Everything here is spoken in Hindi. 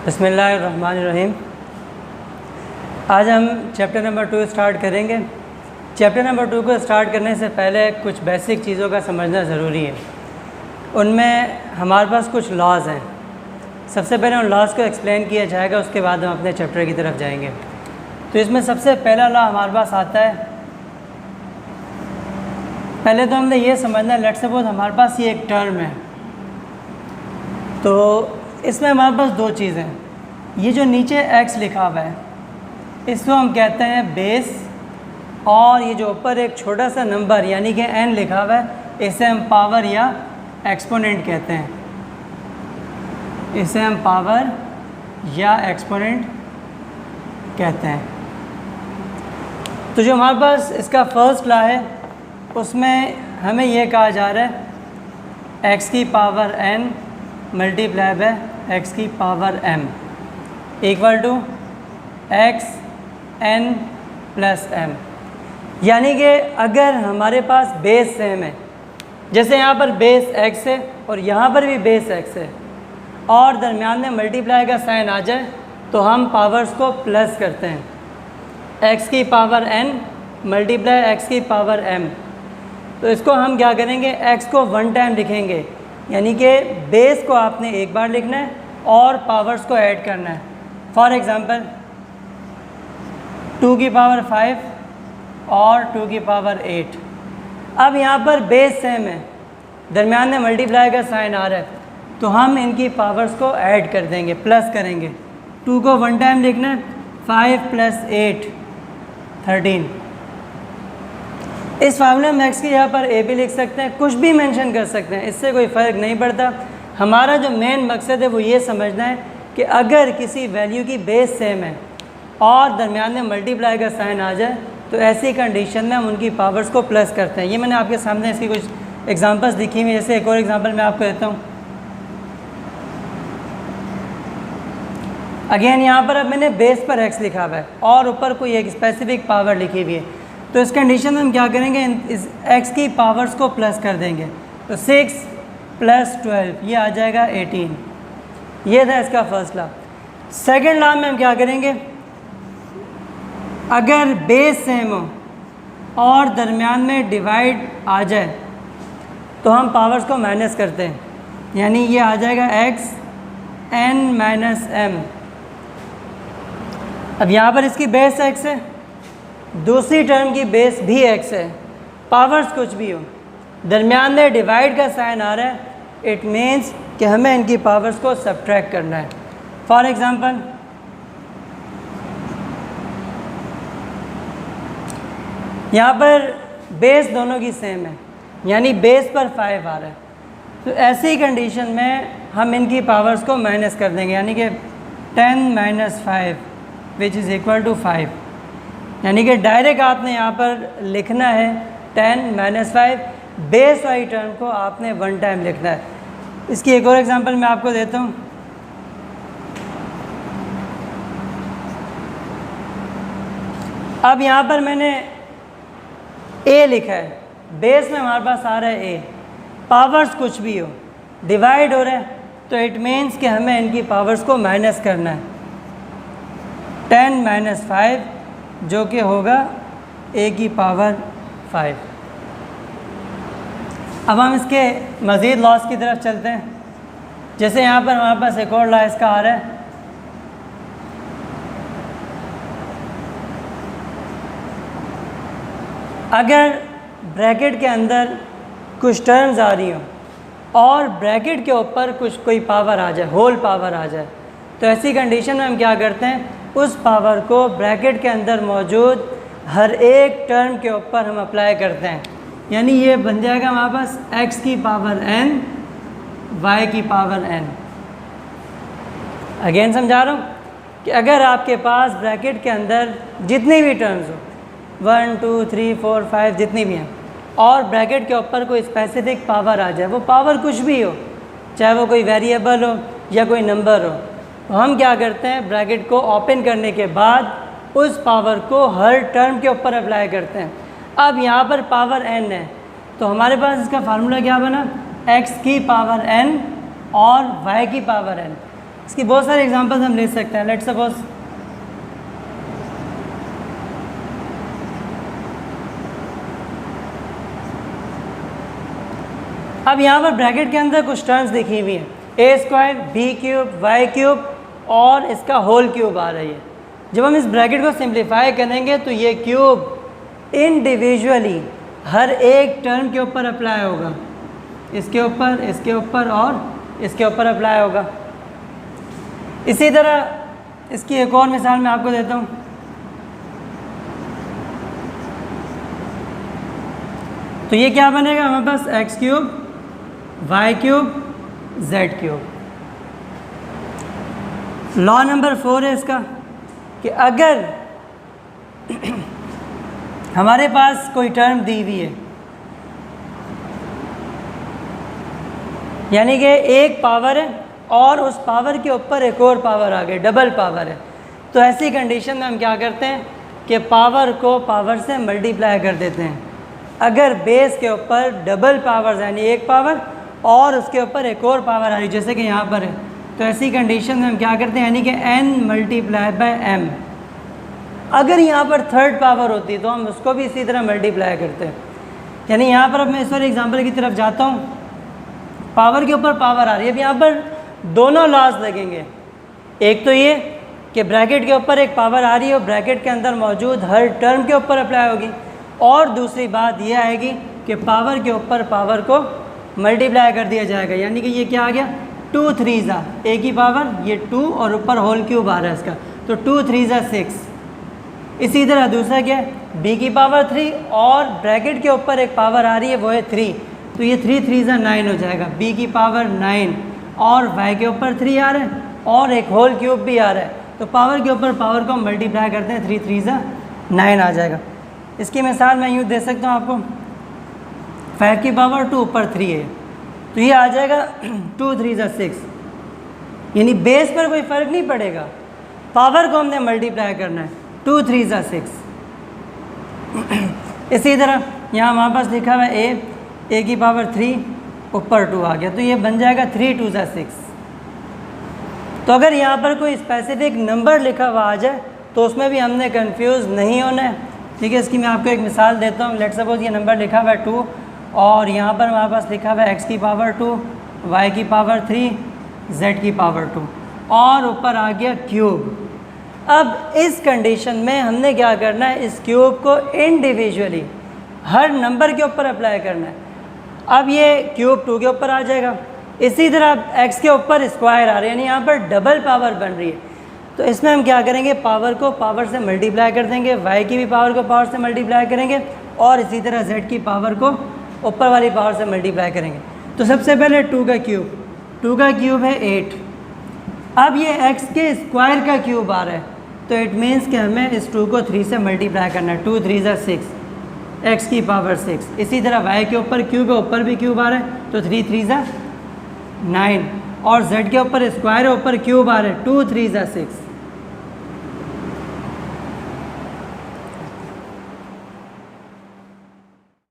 बिस्मिल्लाहिर्रहमानिर्रहीम। आज हम चैप्टर नंबर 2 स्टार्ट करेंगे। चैप्टर नंबर 2 को स्टार्ट करने से पहले कुछ बेसिक चीज़ों का समझना ज़रूरी है। उनमें हमारे पास कुछ लॉज हैं। सबसे पहले उन लॉज को एक्सप्लेन किया जाएगा, उसके बाद हम अपने चैप्टर की तरफ जाएंगे। तो इसमें सबसे पहला लॉ हमारे पास आता है, पहले तो हमने ये समझना है, लेट्स सपोज हमारे पास ये एक टर्म है। तो इसमें हमारे पास दो चीज़ें हैं। ये जो नीचे x लिखा हुआ है इसको हम कहते हैं बेस, और ये जो ऊपर एक छोटा सा नंबर यानी कि n लिखा हुआ है इसे हम पावर या एक्सपोनेंट कहते हैं। इसे हम पावर या एक्सपोनेंट कहते हैं। तो जो हमारे पास इसका फर्स्ट लॉ है उसमें हमें यह कहा जा रहा है x की power n multiply by x की power m equal to x n plus m। यानी कि अगर हमारे पास बेस सेम है, जैसे यहाँ पर बेस x है और यहाँ पर भी बेस x है, और दरमियान में मल्टीप्लाई का साइन आ जाए तो हम पावर्स को प्लस करते हैं। x की पावर n मल्टीप्लाई x की पावर m। तो इसको हम क्या करेंगे, x को वन टाइम लिखेंगे, यानी कि बेस को आपने एक बार लिखना है और पावर्स को ऐड करना है। फॉर एग्ज़ाम्पल 2 की पावर 5 और 2 की पावर 8। अब यहाँ पर बेस सेम है, दरमियान में मल्टीप्लाई का साइन आ रहा है, तो हम इनकी पावर्स को ऐड कर देंगे, प्लस करेंगे। 2 को वन टाइम लिखना है, 5 प्लस 8 13। इस फार्मूले में x की यहाँ पर a भी लिख सकते हैं, कुछ भी मेंशन कर सकते हैं, इससे कोई फ़र्क नहीं पड़ता। हमारा जो मेन मकसद है वो ये समझना है कि अगर किसी वैल्यू की बेस सेम है और दरमियान में मल्टीप्लाई का साइन आ जाए तो ऐसी कंडीशन में हम उनकी पावर्स को प्लस करते हैं। ये मैंने आपके सामने इसकी कुछ एग्जांपल्स लिखी हुई, जैसे एक और एग्जांपल मैं आपको देता हूँ। अगेन यहाँ पर अब मैंने बेस पर x लिखा हुआ है और ऊपर कोई एक स्पेसिफिक पावर लिखी हुई है, तो इस कंडीशन में हम क्या करेंगे, इस x की पावर्स को प्लस कर देंगे। तो 6 प्लस 12 ये आ जाएगा 18। ये था इसका फर्स्ट लॉ। सेकंड लॉ में हम क्या करेंगे, अगर बेस सेम हो और दरमियान में डिवाइड आ जाए तो हम पावर्स को माइनस करते हैं, यानी ये आ जाएगा x n माइनस m। अब यहाँ पर इसकी बेस x है, दूसरी टर्म की बेस भी x है, पावर्स कुछ भी हो, दरमियान में डिवाइड का साइन आ रहा है, इट मीन्स कि हमें इनकी पावर्स को सब्ट्रैक्ट करना है। फॉर एग्ज़ाम्पल यहाँ पर बेस दोनों की सेम है, यानी बेस पर 5 आ रहा है, तो ऐसी कंडीशन में हम इनकी पावर्स को माइनस कर देंगे, यानी कि 10 minus 5 which is equal to 5। यानी कि डायरेक्ट आपने यहाँ पर लिखना है 10 माइनस 5, बेस वाली टर्म को आपने वन टाइम लिखना है। इसकी एक और एग्जांपल मैं आपको देता हूँ। अब यहाँ पर मैंने a लिखा है, बेस में हमारे पास आ रहा है a, पावर्स कुछ भी हो, डिवाइड हो रहा है, तो इट मीन्स कि हमें इनकी पावर्स को माइनस करना है। 10 माइनस 5 जो कि होगा a की पावर 5। अब हम इसके मज़ीद लॉस की तरफ चलते हैं। जैसे यहाँ पर हमारे पास एक और लॉ इसका आ रहा है, अगर ब्रैकेट के अंदर कुछ टर्म्स आ रही हों और ब्रैकेट के ऊपर कोई पावर आ जाए, होल पावर आ जाए, तो ऐसी कंडीशन में हम क्या करते हैं, उस पावर को ब्रैकेट के अंदर मौजूद हर एक टर्म के ऊपर हम अप्लाई करते हैं। यानी ये बन जाएगा हमारे पास x की पावर n y की पावर n। अगेन समझा रहा हूँ कि अगर आपके पास ब्रैकेट के अंदर जितनी भी टर्म्स हो, 1 2 3 4 5 जितनी भी हैं, और ब्रैकेट के ऊपर कोई स्पेसिफिक पावर आ जाए, वो पावर कुछ भी हो, चाहे वो कोई वेरिएबल हो या कोई नंबर हो, तो हम क्या करते हैं, ब्रैकेट को ओपन करने के बाद उस पावर को हर टर्म के ऊपर अप्लाई करते हैं। अब यहाँ पर पावर n है, तो हमारे पास इसका फार्मूला क्या बना, x की पावर n और y की पावर n। इसकी बहुत सारे एग्जांपल्स हम ले सकते हैं। लेट्स सपोज अब यहाँ पर ब्रैकेट के अंदर कुछ टर्म्स लिखी हुई हैं, A square, B cube, Y cube और इसका होल क्यूब आ रही है। जब हम इस ब्रैकेट को सिंप्लीफाई करेंगे तो ये क्यूब इंडिविजुअली हर एक टर्म के ऊपर अप्लाई होगा, इसके ऊपर और इसके ऊपर अप्लाई होगा। इसी तरह इसकी एक और मिसाल मैं आपको देता हूँ। तो ये क्या बनेगा हमारे पास, X cube, Y cube, Z cube. Law number 4 है इसका कि अगर हमारे पास कोई टर्म दी हुई है, यानी कि एक पावर है और उस पावर के ऊपर एक और पावर आ गई, डबल पावर है, तो ऐसी कंडीशन में हम क्या करते हैं कि पावर को पावर से मल्टीप्लाई कर देते हैं। अगर बेस के ऊपर डबल पावर यानी एक पावर और उसके ऊपर एक और पावर आ रही, जैसे कि यहाँ पर है, तो ऐसी कंडीशन में हम क्या करते हैं यानी कि n मल्टीप्लाई बाय m। अगर यहाँ पर थर्ड पावर होती तो हम उसको भी इसी तरह मल्टीप्लाई करते हैं। यानी यहाँ पर अब मैं इस बार एग्जाम्पल की तरफ जाता हूँ, पावर के ऊपर पावर आ रही है। अब यहाँ पर दोनों लॉज लगेंगे, एक तो ये कि ब्रैकेट के ऊपर एक पावर आ रही है और ब्रैकेट के अंदर मौजूद हर टर्म के ऊपर अप्लाई होगी, और दूसरी बात ये आएगी कि पावर के ऊपर पावर को मल्टीप्लाई कर दिया जाएगा। यानी कि ये क्या आ गया, 2 3 एक ही पावर, ये 2 और ऊपर होल क्यूब आ रहा है इसका, तो 2 3 6। इसी तरह दूसरा क्या है, b की पावर 3 और ब्रैकेट के ऊपर एक पावर आ रही है वो है 3, तो ये 3 3 9 हो जाएगा, b की पावर 9 और y के ऊपर 3 आ रहा है और एक होल क्यूब भी आ रहा है, तो पावर के ऊपर पावर को मल्टीप्लाई करते हैं, 3 3 9 आ जाएगा। इसकी मिसाल मैं यूँ दे सकता हूँ आपको, 5 की पावर 2 ऊपर 3 है, तो ये आ जाएगा 2 3 6। यानी बेस पर कोई फ़र्क नहीं पड़ेगा, पावर को हमने मल्टीप्लाई करना है, 2 3 6। इसी तरह यहाँ हमारे पास लिखा हुआ है a की पावर 3 ऊपर 2 आ गया, तो ये बन जाएगा 3 2 6। तो अगर यहाँ पर कोई स्पेसिफिक नंबर लिखा हुआ आ जाए तो उसमें भी हमने कंफ्यूज नहीं होना है। ठीक है, इसकी मैं आपको एक मिसाल देता हूँ। लेट्स सपोज ये नंबर लिखा हुआ है 2 और यहाँ पर हमारे पास लिखा हुआ है x की पावर 2, y की पावर 3, z की पावर 2 और ऊपर आ गया क्यूब। अब इस कंडीशन में हमने क्या करना है, इस क्यूब को इंडिविजुअली हर नंबर के ऊपर अप्लाई करना है। अब ये क्यूब 2 के ऊपर आ जाएगा, इसी तरह x के ऊपर स्क्वायर आ रहा है, यानी यहाँ पर डबल पावर बन रही है, तो इसमें हम क्या करेंगे, पावर को पावर से मल्टीप्लाई कर देंगे, y की भी पावर को पावर से मल्टीप्लाई करेंगे और इसी तरह z की पावर को ऊपर वाली पावर से मल्टीप्लाई करेंगे। तो सबसे पहले 2 का क्यूब है 8। अब ये x के स्क्वायर का क्यूब आ रहा है, तो इट मीन्स कि हमें इस 2 को 3 से मल्टीप्लाई करना है, 2 3 6, x की पावर 6। इसी तरह y के ऊपर क्यूब है, ऊपर भी क्यूब आ रहा है, तो 3 3 9 और z के ऊपर स्क्वायर है, ऊपर क्यूब आ रहा है, 2 3 6।